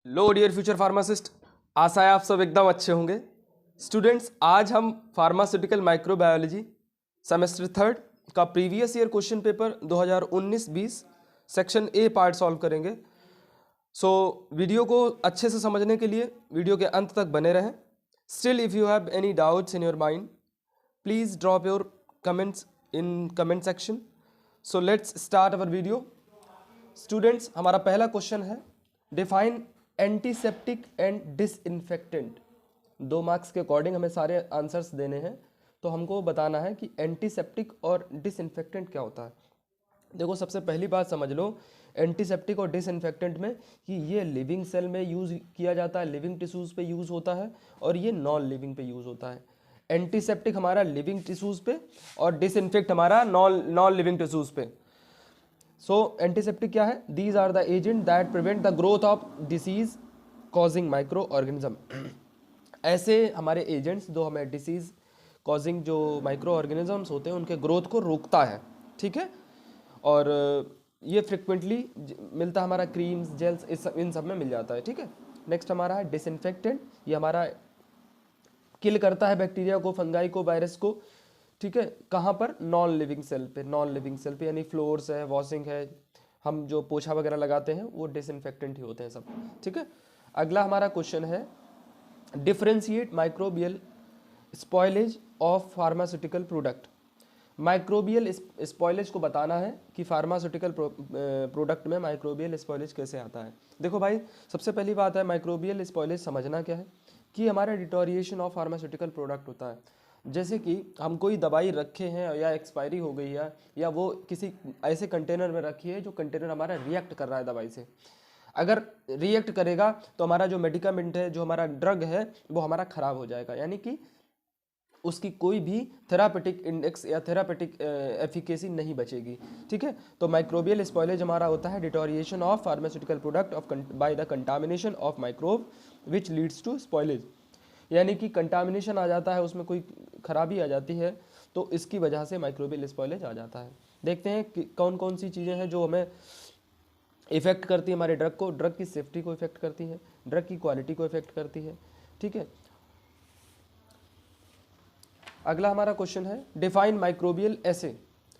लो dear future pharmacist, आशा है आप सब एकदम अच्छे होंगे। स्टूडेंट्स, आज हम फार्मास्यूटिकल माइक्रोबायोलॉजी सेमेस्टर थर्ड का previous year question paper 2019-20 section A part solve करेंगे। वीडियो को अच्छे से समझने के लिए वीडियो के अंत तक बने रहें। Still if you have any doubts in your mind, please drop your comments in comment section. So let's start our video. Students, हमारा पहला क्वेश्चन है, define antiseptic and disinfectant. 2 marks के अकॉर्डिंग हमें सारे आंसर्स देने हैं, तो हमको बताना है कि एंटीसेप्टिक और डिसइंफेक्टेंट क्या होता है। देखो, सबसे पहली बात समझ लो एंटीसेप्टिक और डिसइंफेक्टेंट में कि ये लिविंग सेल में यूज़ किया जाता है, लिविंग टिश्यूज़ पे यूज़ होता है, और ये नॉन लिविंग पे यूज़ होता है। एंटीसेप्टिक हमारा लिविंग टिश्यूज़ पे और डिसइंफेक्ट हमारा नॉन लिविंग टिश्यूज़ पे। सो एंटीसेप्टिक क्या है? These are the agent that prevent the growth of disease causing microorganism. ऐसे हमारे एजेंट्स जो हमें डिसीज कॉजिंग जो माइक्रो ऑर्गेनिजम्स होते हैं उनके ग्रोथ को रोकता है, ठीक है। और ये फ्रिक्वेंटली मिलता है हमारा क्रीम्स, जेल्स, इन सब में मिल जाता है, ठीक है। नेक्स्ट हमारा है डिसइंफेक्टेंट। ये हमारा किल करता है बैक्टीरिया को, फंगाई को, वायरस को, ठीक है। कहाँ पर? नॉन लिविंग सेल पे। नॉन लिविंग सेल पे यानी फ्लोर्स है, वॉशिंग है, हम जो पोछा वगैरह लगाते हैं वो डिसइंफेक्टेंट ही होते हैं सब, ठीक है। अगला हमारा क्वेश्चन है, differentiate microbial spoilage of pharmaceutical product. Microbial spoilage को बताना है कि फार्मास्यूटिकल प्रोडक्ट में माइक्रोबियल स्पॉयलेज कैसे आता है। देखो भाई, सबसे पहली बात है माइक्रोबियल स्पॉयलेज समझना क्या है कि हमारा डिटोरिएशन ऑफ फार्मास्यूटिकल प्रोडक्ट होता है। जैसे कि हम कोई दवाई रखे हैं या एक्सपायरी हो गई है, या वो किसी ऐसे कंटेनर में रखी है जो कंटेनर हमारा रिएक्ट कर रहा है दवाई से। अगर रिएक्ट करेगा तो हमारा जो मेडिकामेंट है, जो हमारा ड्रग है, वो हमारा खराब हो जाएगा, यानी कि उसकी कोई भी थेरापेटिक इंडेक्स या थेरापेटिक एफिकेसी नहीं बचेगी, ठीक है। तो माइक्रोबियल स्पॉयलेज हमारा होता है deterioration of pharmaceutical product of by the contamination of microbe which leads to spoilage. यानी कि कंटामिनेशन आ जाता है, उसमें कोई खराबी आ जाती है, तो इसकी वजह से माइक्रोबियल स्पॉयलेज आ जाता है। देखते हैं कि कौन कौन सी चीज़ें हैं जो हमें इफेक्ट करती है हमारे ड्रग को। ड्रग की सेफ्टी को इफेक्ट करती है, ड्रग की क्वालिटी को इफेक्ट करती है, ठीक है। अगला हमारा क्वेश्चन है, डिफाइन माइक्रोबियल एसे।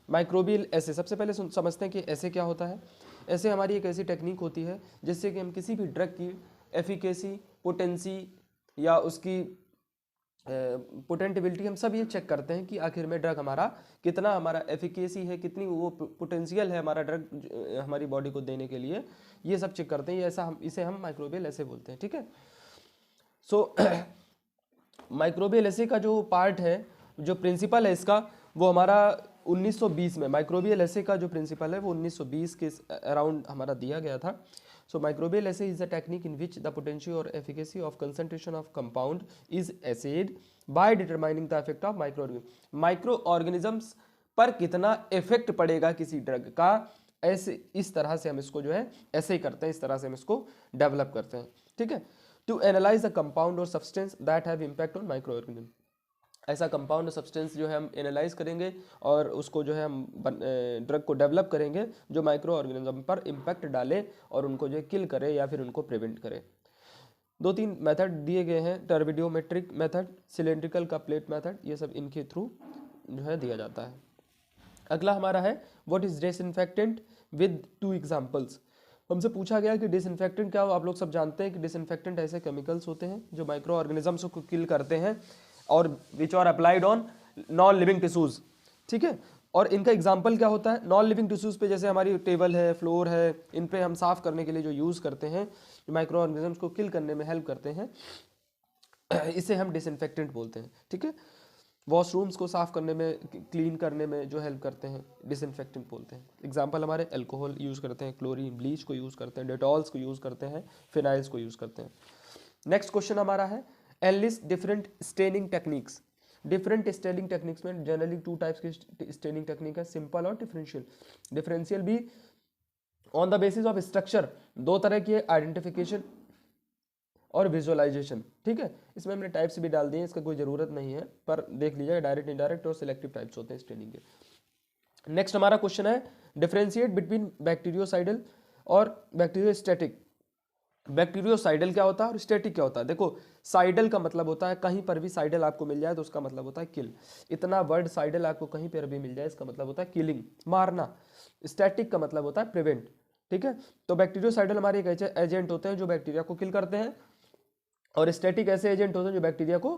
माइक्रोबियल एसे, सबसे पहले समझते हैं कि एसे क्या होता है। एसे हमारी एक ऐसी टेक्निक होती है जिससे कि हम किसी भी ड्रग की एफिकेसी, पोटेंसी या उसकी पोटेंटिबिलिटी, हम सब ये चेक करते हैं कि आखिर में ड्रग हमारा कितना हमारा एफिकेसी है, कितनी वो पोटेंशियल है हमारा ड्रग हमारी बॉडी को देने के लिए, ये सब चेक करते हैं। ऐसा हम इसे हम माइक्रोबियल एसे बोलते हैं, ठीक है। सो माइक्रोबियल एसे का जो पार्ट है, जो प्रिंसिपल है इसका, वो हमारा 1920 में, माइक्रोबियल एसे का जो प्रिंसिपल है वो 1920 के अराउंड हमारा दिया गया था। So microbial assay is a technique in which the potential और efficacy of concentration of compound is assayed by determining the effect of microorganisms पर कितना इफेक्ट पड़ेगा किसी ड्रग का। ऐसे इस तरह से हम इसको जो है ऐसे ही करते हैं, इस तरह से हम इसको डेवलप करते हैं, ठीक है। टू एनालाइज द कंपाउंड और substance that have impact on micro organism. ऐसा कंपाउंड और सब्सटेंस जो है हम एनालाइज करेंगे और उसको जो है हम ड्रग को डेवलप करेंगे जो माइक्रो ऑर्गेनिज्म पर इम्पैक्ट डाले और उनको जो है किल करे या फिर उनको प्रिवेंट करे। 2-3 मेथड दिए गए हैं, टर्बिडोमेट्रिक मेथड, सिलेंड्रिकल का प्लेट मेथड, ये सब इनके थ्रू जो है दिया जाता है। अगला हमारा है, what is disinfectant with 2 examples. हमसे पूछा गया कि डिसइंफेक्टेंट क्या हो। आप लोग सब जानते हैं कि डिसइंफेक्टेंट ऐसे केमिकल्स होते हैं जो माइक्रो ऑर्गेनिजम्स को किल करते हैं और which are applied on non living tissues, ठीक है। और इनका एग्जाम्पल क्या होता है? नॉन लिविंग टिश्यूज पे जैसे हमारी टेबल है, फ्लोर है, इन पे हम साफ करने के लिए जो यूज़ करते हैं, जो माइक्रो ऑर्गेनिजम्स को किल करने में हेल्प करते हैं, इसे हम डिसइंफेक्टेंट बोलते हैं, ठीक है। वॉशरूम्स को साफ करने में, क्लीन करने में जो हेल्प करते हैं, डिसइंफेक्टेंट बोलते हैं। एग्जाम्पल हमारे अल्कोहल यूज़ करते हैं, क्लोरीन, ब्लीच को यूज़ करते हैं, डेटॉल्स को यूज़ करते हैं, फिनाइल्स को यूज़ करते हैं। नेक्स्ट क्वेश्चन हमारा है, enlist different staining techniques. Different staining techniques में जनरली 2 टाइप्स की स्टेनिंग टेक्निक है, सिंपल और डिफरेंशियल। डिफरेंशियल भी on the basis of structure 2 तरह की है, आइडेंटिफिकेशन और विजुअलाइजेशन, ठीक है। इसमें हमने टाइप्स भी डाल दिए, इसका कोई ज़रूरत नहीं है, पर देख लीजिएगा डायरेक्ट, इनडायरेक्ट और सिलेक्टिव टाइप्स होते हैं स्टेनिंग के। नेक्स्ट हमारा क्वेश्चन है, डिफरेंशिएट बिटवीन बैक्टीरियोसाइडल और बैक्टीरियोस्टैटिक। बैक्टीरियोसाइडल क्या होता है और स्टैटिक क्या होता है। देखो साइडल का मतलब होता है कहीं पर भी साइडल आपको मिल जाए तो उसका मतलब होता है किल। इतना वर्ड साइडल आपको कहीं पर भी मिल जाए इसका मतलब होता है किलिंग, मारना। स्टैटिक का मतलब होता है प्रिवेंट, ठीक है। तो बैक्टीरियोसाइडल हमारे एक ऐसे एजेंट होते हैं जो बैक्टीरिया को किल करते हैं, और स्टैटिक ऐसे एजेंट होते हैं जो बैक्टीरिया को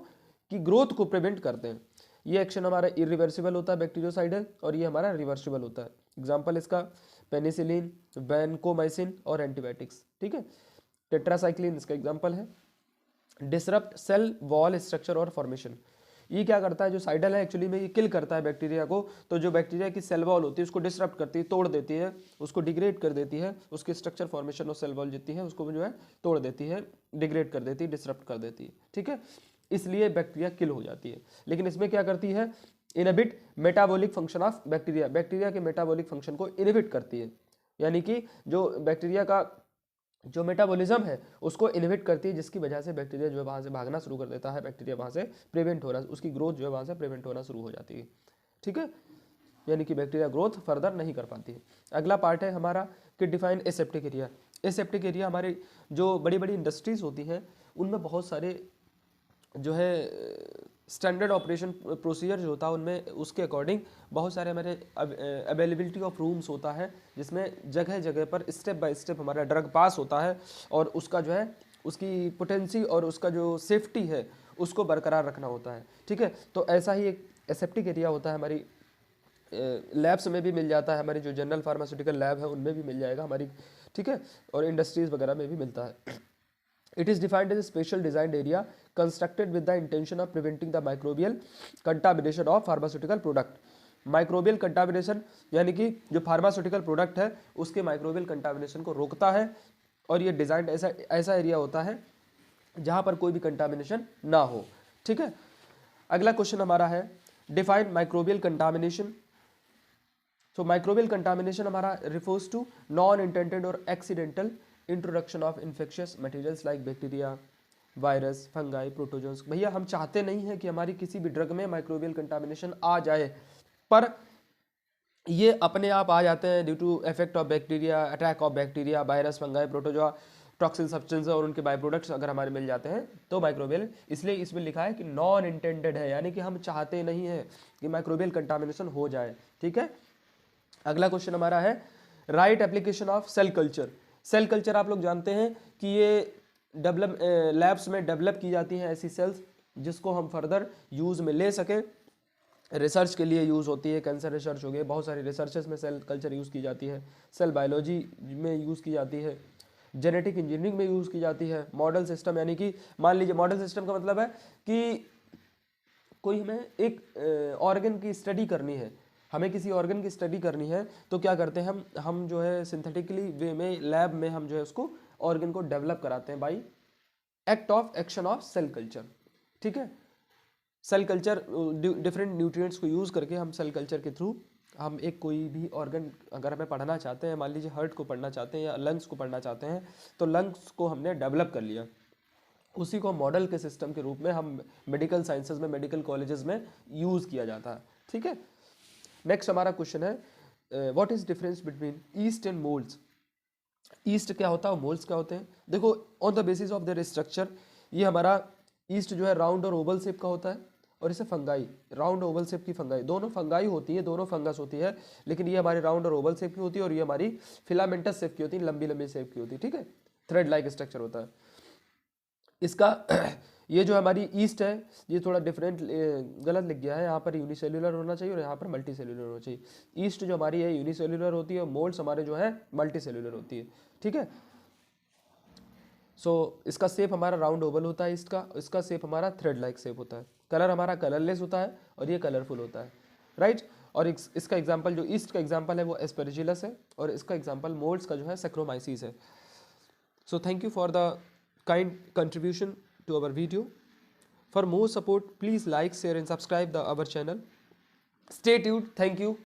की ग्रोथ को प्रिवेंट करते हैं। ये एक्शन हमारा इरिवर्सिबल होता है बैक्टीरियोसाइडल, और ये हमारा रिवर्सिबल होता है। एग्जाम्पल इसका पेनिसिलिन, वैनकोमाइसिन और एंटीबायोटिक्स, ठीक है। टेट्रासाइक्लिन इसका एग्जाम्पल है। डिसरप्ट सेल वॉल स्ट्रक्चर और फॉर्मेशन, ये क्या करता है, जो साइडल है एक्चुअली में ये किल करता है बैक्टीरिया को। तो जो बैक्टीरिया की सेल वॉल होती है उसको डिसरप्ट करती है, तोड़ देती है, उसको डिग्रेड कर देती है, उसकी स्ट्रक्चर फॉर्मेशन और सेल वॉल जितनी है उसको जो है तोड़ देती है, डिग्रेड कर देती है, डिसरप्ट कर देती है, ठीक है। इसलिए बैक्टीरिया किल हो जाती है। लेकिन इसमें क्या करती है, inhibit metabolic function of bacteria, bacteria के मेटाबॉलिक फंक्शन को इनहिबिट करती है, यानी कि जो बैक्टीरिया का जो मेटाबॉलिज्म है उसको इनहिबिट करती है, जिसकी वजह से बैक्टीरिया जो है वहाँ से भागना शुरू कर देता है, बैक्टीरिया वहाँ से प्रिवेंट होना, उसकी ग्रोथ जो है वहाँ से प्रिवेंट होना शुरू हो जाती है, ठीक है। यानी कि बैक्टीरिया ग्रोथ फर्दर नहीं कर पाती है। अगला पार्ट है हमारा कि define aseptic area. Aseptic area हमारे जो बड़ी बड़ी इंडस्ट्रीज होती हैं उनमें बहुत सारे जो है स्टैंडर्ड ऑपरेशन प्रोसीजर जो होता है उनमें उसके अकॉर्डिंग बहुत सारे हमारे अवेलेबिलिटी ऑफ रूम्स होता है, जिसमें जगह जगह पर स्टेप बाय स्टेप हमारा ड्रग पास होता है, और उसका जो है उसकी पोटेंसी और उसका जो सेफ्टी है उसको बरकरार रखना होता है, ठीक है। तो ऐसा ही एक एसेप्टिक एरिया होता है हमारी लैब्स में भी मिल जाता है, हमारी जो जनरल फार्मास्यूटिकल लैब है उनमें भी मिल जाएगा हमारी, ठीक है, और इंडस्ट्रीज वगैरह में भी मिलता है। It is defined as a special designed area constructed with the intention of preventing the microbial contamination of pharmaceutical product. Microbial contamination यानी कि जो फार्मास्यूटिकल प्रोडक्ट है उसके माइक्रोबियल कंटामिनेशन को रोकता है, और ये डिजाइन ऐसा एरिया होता है जहां पर कोई भी कंटामिनेशन ना हो, ठीक है। अगला क्वेश्चन हमारा है डिफाइन माइक्रोबियल कंटामिनेशन। तो माइक्रोबियल कंटामिनेशन हमारा रिफर्स टू नॉन इंटेंडेड और accidental introduction of infectious materials like bacteria, virus, fungi, protozoans. भैया हम चाहते नहीं हैं कि हमारी किसी भी ड्रग में माइक्रोबियल कंटामिनेशन आ जाए, पर ये अपने आप आ जाते हैं due to effect of bacteria, attack of bacteria, virus, fungi, protozoa, toxin substance और उनके बाय प्रोडक्ट्स अगर हमारे मिल जाते हैं तो माइक्रोबियल, इसलिए इसमें लिखा है कि नॉन इंटेंडेड है, यानी कि हम चाहते नहीं हैं कि माइक्रोबियल कंटामिनेशन हो जाए, ठीक है। अगला क्वेश्चन हमारा है write application of cell culture. Cell culture आप लोग जानते हैं कि ये डेवलप लैब्स में डेवलप की जाती हैं ऐसी सेल्स जिसको हम फर्दर यूज़ में ले सकें, रिसर्च के लिए यूज़ होती है, कैंसर रिसर्च हो गए, बहुत सारी रिसर्चेस में सेल कल्चर यूज़ की जाती है, सेल बायोलॉजी में यूज़ की जाती है, जेनेटिक इंजीनियरिंग में यूज़ की जाती है। मॉडल सिस्टम यानी कि मान लीजिए मॉडल सिस्टम का मतलब है कि कोई हमें एक ऑर्गन की स्टडी करनी है, हमें किसी ऑर्गन की स्टडी करनी है तो क्या करते हैं हम जो है सिंथेटिकली वे में लैब में हम जो है उसको ऑर्गन को डेवलप कराते हैं by action of cell culture, ठीक है। सेल कल्चर डिफरेंट न्यूट्रिएंट्स को यूज़ करके हम सेल कल्चर के थ्रू हम एक कोई भी ऑर्गन अगर हमें पढ़ना चाहते हैं, मान लीजिए हार्ट को पढ़ना चाहते हैं या लंग्स को पढ़ना चाहते हैं, तो लंग्स को हमने डेवलप कर लिया, उसी को मॉडल के सिस्टम के रूप में हम मेडिकल साइंसेज में, मेडिकल कॉलेजेस में यूज़ किया जाता है, ठीक है। नेक्स्ट हमारा क्वेश्चन है what is difference between east and moulds. East क्या होता है और मोल्ड्स क्या होते हैं। देखो on the basis of their structure, ये हमारा ईस्ट जो है राउंड और ओवल शेप का होता है, और इसे फंगाई, राउंड ओवल शेप की फंगाई, दोनों फंगाई होती है, दोनों फंगस होती है, लेकिन ये हमारी राउंड और ओवल शेप की होती है, और ये हमारी फिलामेंटस शेप की होती है, लंबी लंबी शेप की होती है, ठीक है। थ्रेड लाइक स्ट्रक्चर होता है इसका। ये जो हमारी ईस्ट है ये थोड़ा डिफरेंट गलत लिख गया है, यहाँ पर यूनिसेल्युलर होना चाहिए और यहाँ पर मल्टी सेल्युलर होना चाहिए। ईस्ट जो हमारी है यूनिसेल्युलर होती है और मोल्ड्स हमारे जो है मल्टी सेल्युलर होती है, ठीक है। सो इसका शेप हमारा राउंड ओवल होता है ईस्ट का, इसका शेप हमारा थ्रेड लाइक शेप होता है, कलर हमारा कलरलेस होता है और ये कलरफुल होता है, राइट। और इसका एग्जाम्पल जो ईस्ट का एग्जाम्पल है वो एस्पेरिजिलस है, और इसका एग्जाम्पल मोल्ड्स का जो है सैक्रोमाइसिस है। So thank you for the kind contribution to our video. For more support, please like, share and subscribe our channel. Stay tuned. Thank you.